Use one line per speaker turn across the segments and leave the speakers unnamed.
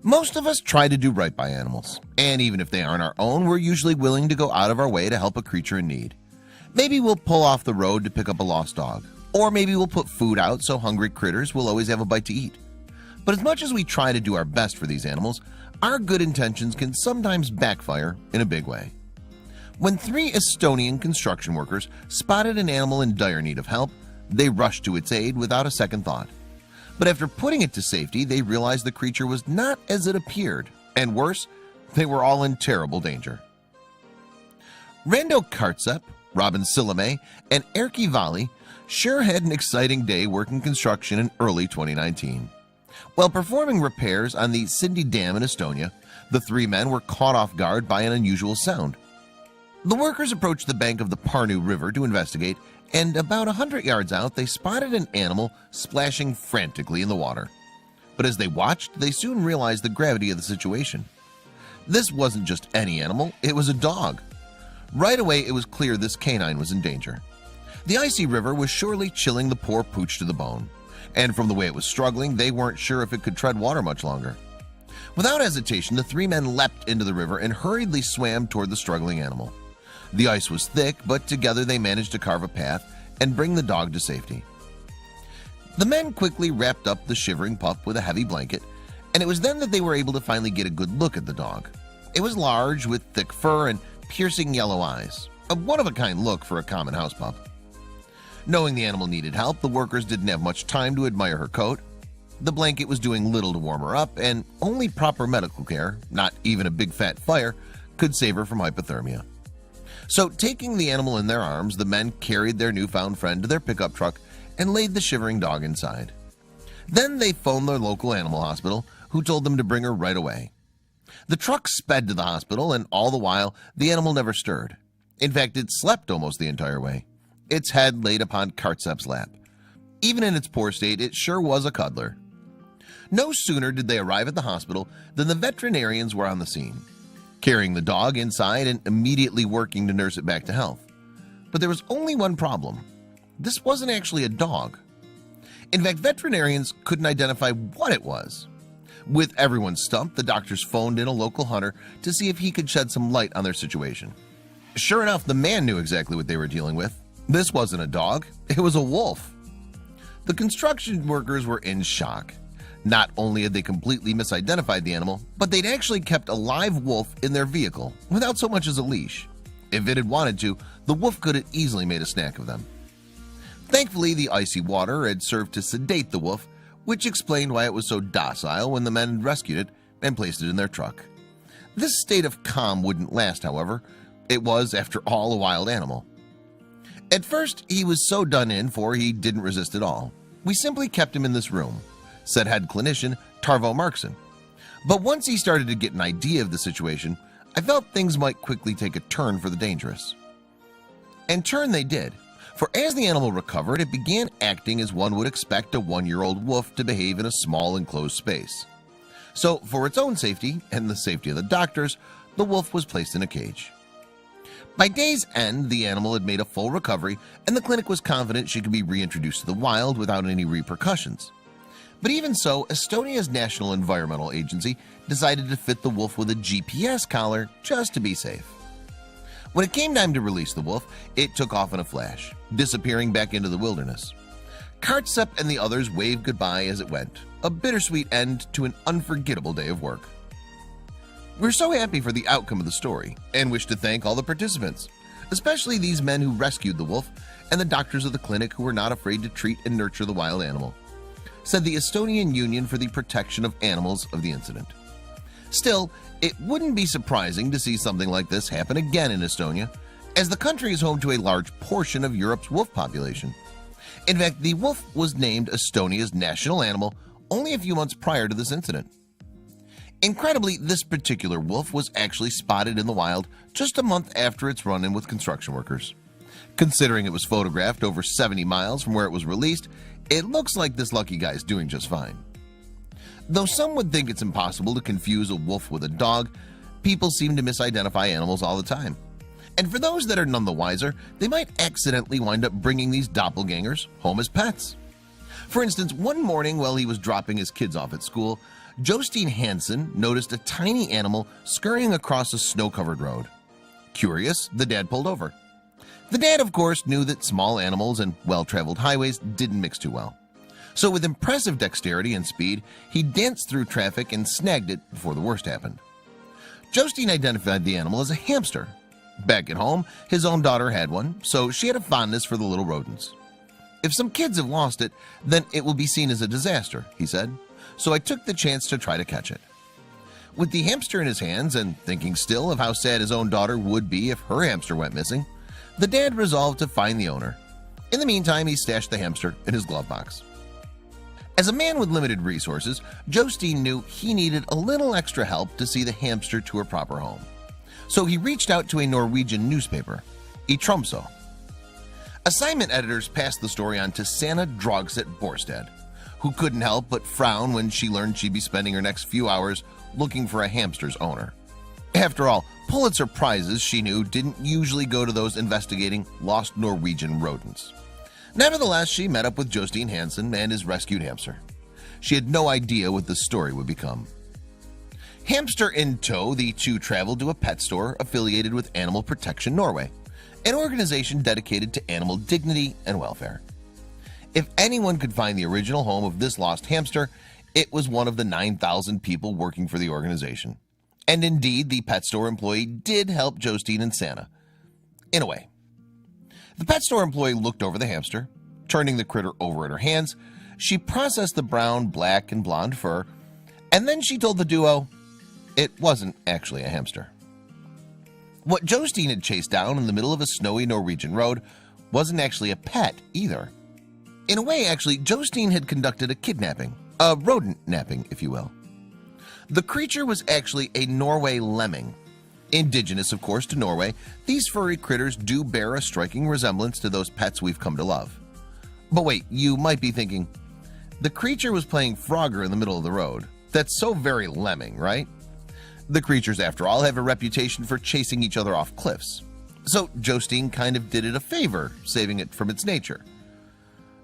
Most of us try to do right by animals, and even if they aren't our own, we're usually willing to go out of our way to help a creature in need. Maybe we'll pull off the road to pick up a lost dog, or maybe we'll put food out so hungry critters will always have a bite to eat. But as much as we try to do our best for these animals, our good intentions can sometimes backfire in a big way. When 3 Estonian construction workers spotted an animal in dire need of help, they rushed to its aid without a second thought. But after putting it to safety, they realized the creature was not as it appeared, and worse, they were all in terrible danger. Rando Kartsep, Robin Silame, and Erkki Vali sure had an exciting day working construction in early 2019. While performing repairs on the Sindi Dam in Estonia, the 3 men were caught off guard by an unusual sound. The workers approached the bank of the Parnu River to investigate, and about 100 yards out they spotted an animal splashing frantically in the water. But as they watched, they soon realized the gravity of the situation. This wasn't just any animal, it was a dog. Right away it was clear this canine was in danger. The icy river was surely chilling the poor pooch to the bone, and from the way it was struggling, they weren't sure if it could tread water much longer. Without hesitation, the 3 men leapt into the river and hurriedly swam toward the struggling animal. The ice was thick, but together they managed to carve a path and bring the dog to safety. The men quickly wrapped up the shivering pup with a heavy blanket, and it was then that they were able to finally get a good look at the dog. It was large, with thick fur and piercing yellow eyes, a one-of-a-kind look for a common house pup. Knowing the animal needed help, the workers didn't have much time to admire her coat. The blanket was doing little to warm her up, and only proper medical care, not even a big fat fire, could save her from hypothermia. So, taking the animal in their arms, the men carried their newfound friend to their pickup truck and laid the shivering dog inside. Then they phoned their local animal hospital, who told them to bring her right away. The truck sped to the hospital, and all the while, the animal never stirred. In fact, it slept almost the entire way, its head laid upon Kartsep's lap. Even in its poor state, it sure was a cuddler. No sooner did they arrive at the hospital than the veterinarians were on the scene, carrying the dog inside and immediately working to nurse it back to health. But there was only one problem. This wasn't actually a dog. In fact, veterinarians couldn't identify what it was. With everyone stumped, the doctors phoned in a local hunter to see if he could shed some light on their situation. Sure enough, the man knew exactly what they were dealing with. This wasn't a dog, it was a wolf. The construction workers were in shock. Not only had they completely misidentified the animal, but they'd actually kept a live wolf in their vehicle without so much as a leash. If it had wanted to, the wolf could have easily made a snack of them. Thankfully, the icy water had served to sedate the wolf, which explained why it was so docile when the men rescued it and placed it in their truck. This state of calm wouldn't last, however. It was, after all, a wild animal. At first, he was so done in for he didn't resist at all. We simply kept him in this room, said head clinician Tarvo Markson. But once he started to get an idea of the situation, I felt things might quickly take a turn for the dangerous. And turn they did, for as the animal recovered, it began acting as one would expect a 1-year-old wolf to behave in a small enclosed space. So for its own safety and the safety of the doctors, the wolf was placed in a cage. By day's end, the animal had made a full recovery, and the clinic was confident she could be reintroduced to the wild without any repercussions. But even so, Estonia's National Environmental Agency decided to fit the wolf with a GPS collar just to be safe. When it came time to release the wolf, it took off in a flash, disappearing back into the wilderness. Kartsep and the others waved goodbye as it went, a bittersweet end to an unforgettable day of work. We're so happy for the outcome of the story and wish to thank all the participants, especially these men who rescued the wolf and the doctors of the clinic who were not afraid to treat and nurture the wild animal, said the Estonian Union for the Protection of Animals of the incident. Still, it wouldn't be surprising to see something like this happen again in Estonia, as the country is home to a large portion of Europe's wolf population. In fact, the wolf was named Estonia's national animal only a few months prior to this incident. Incredibly, this particular wolf was actually spotted in the wild just a month after its run-in with construction workers. Considering it was photographed over 70 miles from where it was released, it looks like this lucky guy is doing just fine. Though some would think it's impossible to confuse a wolf with a dog, people seem to misidentify animals all the time. And for those that are none the wiser, they might accidentally wind up bringing these doppelgangers home as pets. For instance, one morning while he was dropping his kids off at school, Justine Hansen noticed a tiny animal scurrying across a snow-covered road. Curious, the dad pulled over. The dad, of course, knew that small animals and well-traveled highways didn't mix too well. So with impressive dexterity and speed, he danced through traffic and snagged it before the worst happened. Justine identified the animal as a hamster. Back at home, his own daughter had one, so she had a fondness for the little rodents. If some kids have lost it, then it will be seen as a disaster, he said. So I took the chance to try to catch it. With the hamster in his hands and thinking still of how sad his own daughter would be if her hamster went missing, the dad resolved to find the owner. In the meantime, he stashed the hamster in his glove box. As a man with limited resources, Justine knew he needed a little extra help to see the hamster to her proper home. So he reached out to a Norwegian newspaper, I Tromsø. Assignment editors passed the story on to Sanna Drogset Borstad, who couldn't help but frown when she learned she'd be spending her next few hours looking for a hamster's owner. After all, Pulitzer Prizes, she knew, didn't usually go to those investigating lost Norwegian rodents. Nevertheless, she met up with Justine Hansen and his rescued hamster. She had no idea what the story would become. Hamster in tow, the two traveled to a pet store affiliated with Animal Protection Norway, an organization dedicated to animal dignity and welfare. If anyone could find the original home of this lost hamster, it was one of the 9,000 people working for the organization. And indeed, the pet store employee did help Justine and Sanna. In a way. The pet store employee looked over the hamster. Turning the critter over in her hands, she processed the brown, black, and blonde fur, and then she told the duo it wasn't actually a hamster. What Justine had chased down in the middle of a snowy Norwegian road wasn't actually a pet either. In a way, actually, Justine had conducted a kidnapping, a rodent napping, if you will. The creature was actually a Norway lemming. Indigenous, of course, to Norway, these furry critters do bear a striking resemblance to those pets we've come to love. But wait, you might be thinking, the creature was playing Frogger in the middle of the road. That's so very lemming, right? The creatures, after all, have a reputation for chasing each other off cliffs. So Justine kind of did it a favor, saving it from its nature.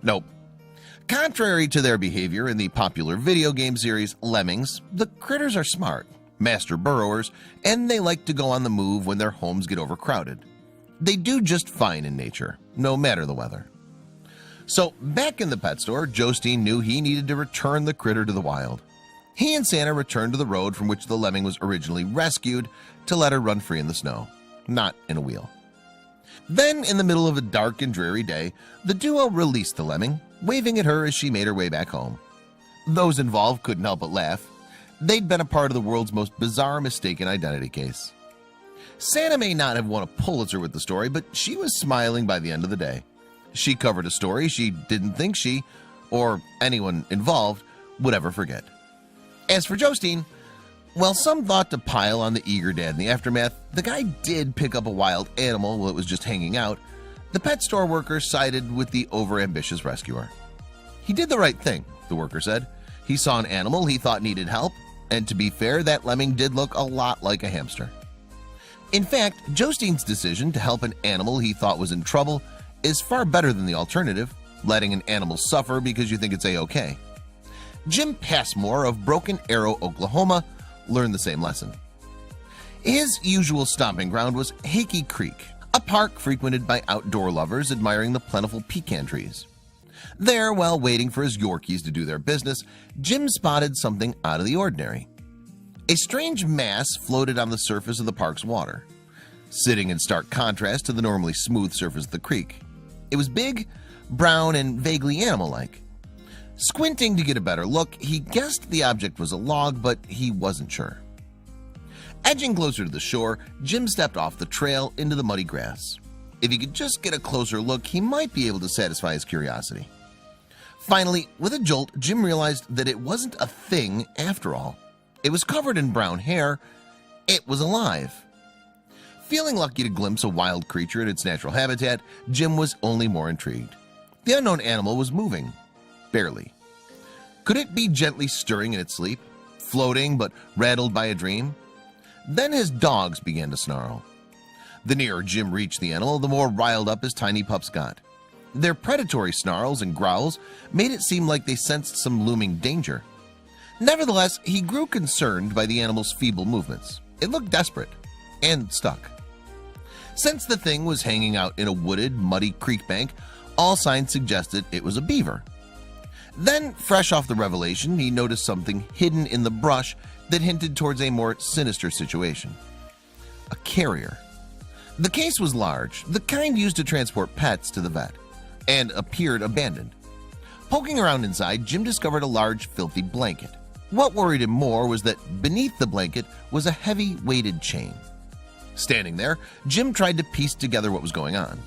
Nope. Contrary to their behavior in the popular video game series Lemmings, the critters are smart, master burrowers, and they like to go on the move when their homes get overcrowded. They do just fine in nature, no matter the weather. So back in the pet store, Justine knew he needed to return the critter to the wild. He and Sanna returned to the road from which the lemming was originally rescued to let her run free in the snow, not in a wheel. Then, in the middle of a dark and dreary day, the duo released the lemming, waving at her as she made her way back home. Those involved couldn't help but laugh. They'd been a part of the world's most bizarre mistaken identity case. Sanna may not have won a Pulitzer with the story, but she was smiling by the end of the day. She covered a story she didn't think she, or anyone involved, would ever forget. As for Justine, while some thought to pile on the eager dad in the aftermath, the guy did pick up a wild animal while it was just hanging out. The pet store worker sided with the overambitious rescuer. He did the right thing, the worker said. He saw an animal he thought needed help, and to be fair, that lemming did look a lot like a hamster. In fact, Justine's decision to help an animal he thought was in trouble is far better than the alternative, letting an animal suffer because you think it's a-okay. Jim Passmore of Broken Arrow, Oklahoma, learned the same lesson. His usual stomping ground was Hakey Creek, a park frequented by outdoor lovers admiring the plentiful pecan trees. There, while waiting for his Yorkies to do their business, Jim spotted something out of the ordinary. A strange mass floated on the surface of the park's water, sitting in stark contrast to the normally smooth surface of the creek. It was big, brown, and vaguely animal-like. Squinting to get a better look, he guessed the object was a log, but he wasn't sure. Edging closer to the shore, Jim stepped off the trail into the muddy grass. If he could just get a closer look, he might be able to satisfy his curiosity. Finally, with a jolt, Jim realized that it wasn't a thing after all. It was covered in brown hair. It was alive. Feeling lucky to glimpse a wild creature in its natural habitat, Jim was only more intrigued. The unknown animal was moving. Barely. Could it be gently stirring in its sleep, floating but rattled by a dream? Then his dogs began to snarl. The nearer Jim reached the animal, the more riled up his tiny pups got. Their predatory snarls and growls made it seem like they sensed some looming danger. Nevertheless, he grew concerned by the animal's feeble movements. It looked desperate and stuck. Since the thing was hanging out in a wooded, muddy creek bank, all signs suggested it was a beaver. Then, fresh off the revelation, he noticed something hidden in the brush that hinted towards a more sinister situation. A carrier. The case was large, the kind used to transport pets to the vet, and appeared abandoned. Poking around inside, Jim discovered a large, filthy blanket. What worried him more was that beneath the blanket was a heavy, weighted chain. Standing there, Jim tried to piece together what was going on.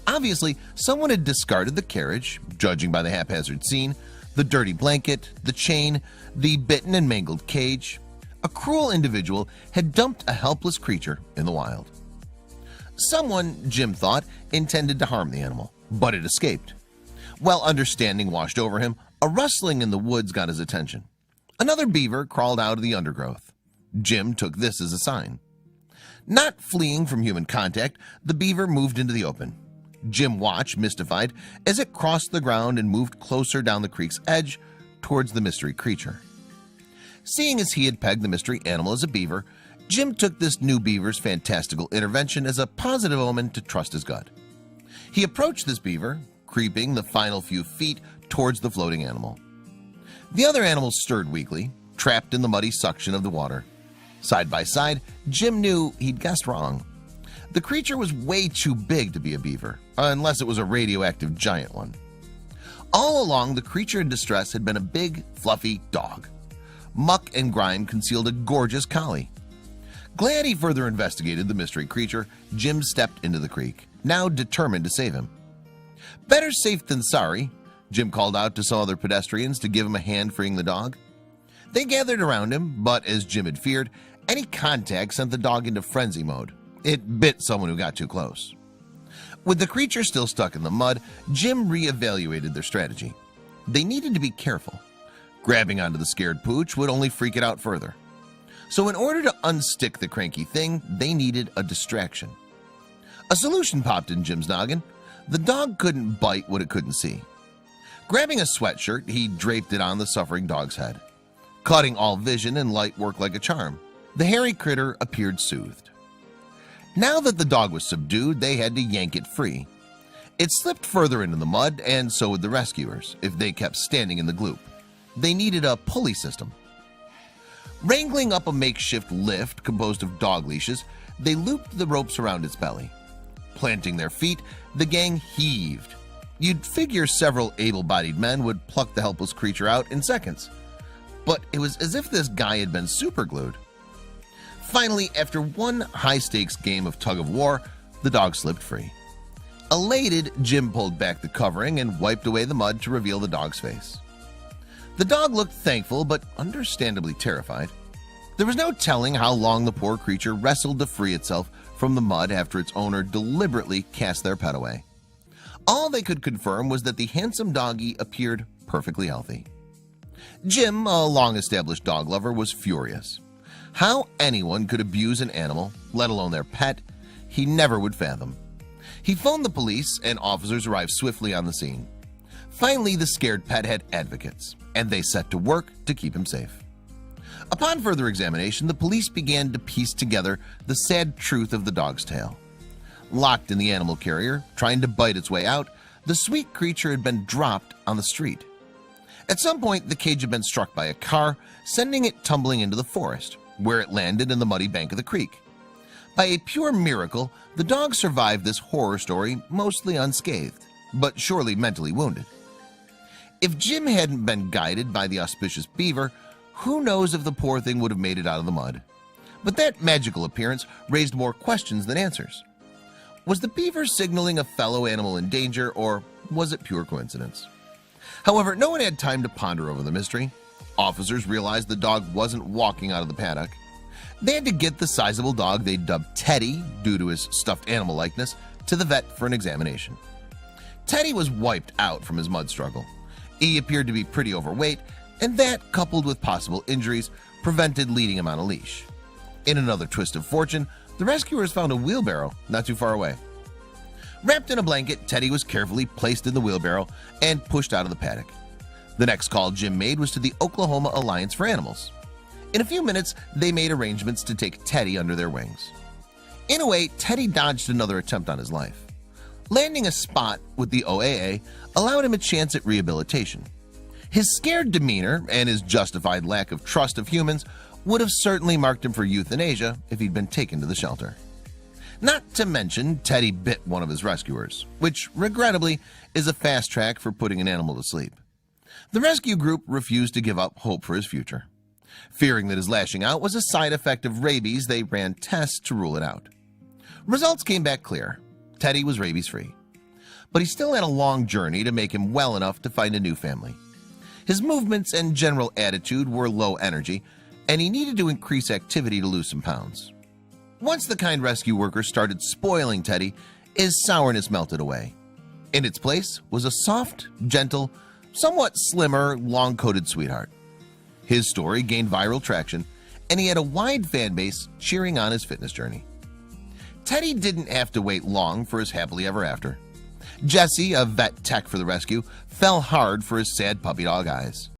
Obviously, someone had discarded the carriage, judging by the haphazard scene, the dirty blanket, the chain, the bitten and mangled cage. A cruel individual had dumped a helpless creature in the wild. Someone, Jim thought, intended to harm the animal, but it escaped. While understanding washed over him, a rustling in the woods got his attention. Another beaver crawled out of the undergrowth. Jim took this as a sign. Not fleeing from human contact, the beaver moved into the open. Jim watched, mystified, as it crossed the ground and moved closer down the creek's edge towards the mystery creature. Seeing as he had pegged the mystery animal as a beaver, Jim took this new beaver's fantastical intervention as a positive omen to trust his gut. He approached this beaver, creeping the final few feet towards the floating animal. The other animals stirred weakly, trapped in the muddy suction of the water. Side by side, Jim knew he'd guessed wrong. The creature was way too big to be a beaver, unless it was a radioactive giant one. All along, the creature in distress had been a big, fluffy dog. Muck and grime concealed a gorgeous collie. Glad he further investigated the mystery creature, Jim stepped into the creek, now determined to save him. Better safe than sorry, Jim called out to some other pedestrians to give him a hand freeing the dog. They gathered around him, but as Jim had feared, any contact sent the dog into frenzy mode. It bit someone who got too close. With the creature still stuck in the mud, Jim re-evaluated their strategy. They needed to be careful. Grabbing onto the scared pooch would only freak it out further. So in order to unstick the cranky thing, they needed a distraction. A solution popped in Jim's noggin. The dog couldn't bite what it couldn't see. Grabbing a sweatshirt, he draped it on the suffering dog's head. Cutting all vision and light worked like a charm. The hairy critter appeared soothed. Now that the dog was subdued, they had to yank it free. It slipped further into the mud, and so would the rescuers if they kept standing in the gloop. They needed a pulley system. Wrangling up a makeshift lift composed of dog leashes, they looped the ropes around its belly. Planting their feet, the gang heaved. You'd figure several able-bodied men would pluck the helpless creature out in seconds. But it was as if this guy had been superglued. Finally, after one high-stakes game of tug-of-war, the dog slipped free. Elated, Jim pulled back the covering and wiped away the mud to reveal the dog's face. The dog looked thankful, but understandably terrified. There was no telling how long the poor creature wrestled to free itself from the mud after its owner deliberately cast their pet away. All they could confirm was that the handsome doggy appeared perfectly healthy. Jim, a long-established dog lover, was furious. How anyone could abuse an animal, let alone their pet, he never would fathom. He phoned the police, and officers arrived swiftly on the scene. Finally, the scared pet had advocates, and they set to work to keep him safe. Upon further examination, the police began to piece together the sad truth of the dog's tale. Locked in the animal carrier, trying to bite its way out, the sweet creature had been dropped on the street. At some point, the cage had been struck by a car, sending it tumbling into the forest, where it landed in the muddy bank of the creek. By a pure miracle, the dog survived this horror story mostly unscathed, but surely mentally wounded. If Jim hadn't been guided by the auspicious beaver, who knows if the poor thing would have made it out of the mud. But that magical appearance raised more questions than answers. Was the beaver signaling a fellow animal in danger, or was it pure coincidence? However, no one had time to ponder over the mystery. Officers realized the dog wasn't walking out of the paddock. They had to get the sizable dog they dubbed Teddy, due to his stuffed animal likeness, to the vet for an examination. Teddy was wiped out from his mud struggle. He appeared to be pretty overweight, and that, coupled with possible injuries, prevented leading him on a leash. In another twist of fortune, the rescuers found a wheelbarrow not too far away. Wrapped in a blanket, Teddy was carefully placed in the wheelbarrow and pushed out of the paddock. The next call Jim made was to the Oklahoma Alliance for Animals. In a few minutes, they made arrangements to take Teddy under their wings. In a way, Teddy dodged another attempt on his life. Landing a spot with the OAA allowed him a chance at rehabilitation. His scared demeanor and his justified lack of trust of humans would have certainly marked him for euthanasia if he'd been taken to the shelter. Not to mention, Teddy bit one of his rescuers, which regrettably is a fast track for putting an animal to sleep. The rescue group refused to give up hope for his future. Fearing that his lashing out was a side effect of rabies, they ran tests to rule it out. Results came back clear. Teddy was rabies-free. But he still had a long journey to make him well enough to find a new family. His movements and general attitude were low energy, and he needed to increase activity to lose some pounds. Once the kind rescue workers started spoiling Teddy, his sourness melted away. In its place was a soft, gentle, somewhat slimmer, long-coated sweetheart. His story gained viral traction, and he had a wide fan base cheering on his fitness journey. Teddy didn't have to wait long for his happily ever after. Jesse, a vet tech for the rescue, fell hard for his sad puppy dog eyes.